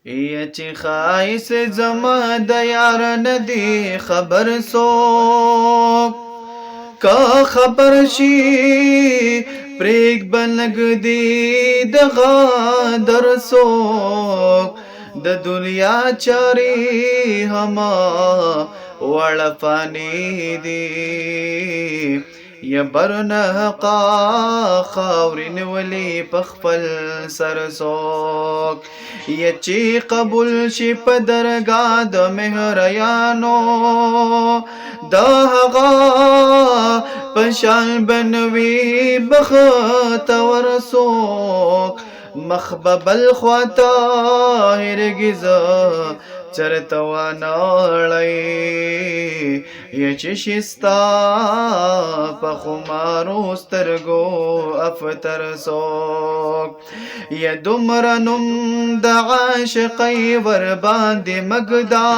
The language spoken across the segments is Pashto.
ये چې خایس زما د یار ندی خبر سوک کا خبر شي پریک بنګ دی د غادر سوک د دنیا چاري هما وړ فانی دی یا برنقا خاورین ولی پخپل سرسوک یا چی قبول شي په درگاه د مهریانو دا هغا پشان بنوی بخت ورسوک مخبب الخواتا هرگز چرتوا نړۍ یا چې شستا په خمارو سترګو افتر سوک یا دومره نوم د عاشقۍ ور باندې مګدا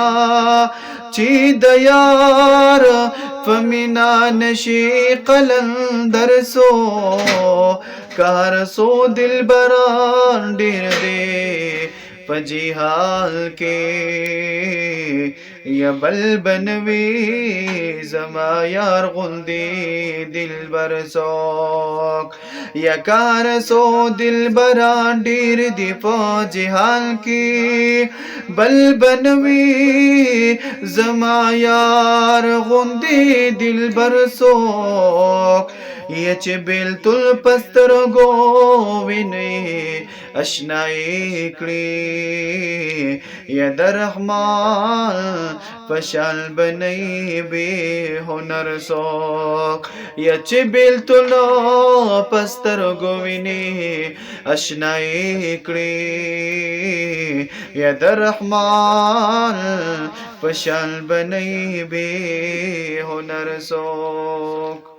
چې د یار فمینا نشي قلندر سو کار سو دلبران ډیر دی په جهال کې یا بل بنوي زما یار غوندې دلبر سوک یا کار سو دلبران ډیر دی په جهال کې بل بنوي زما یار غوندې دلبر سوک یا چې بیلتل پسترګو ویني اشنائی کړي یا د رحمان فشال بنئی بے هنر سوک یا چې بیلتل پسترګو ویني اشنائی کړي یا د رحمان فشال بنئی بے هنر سوک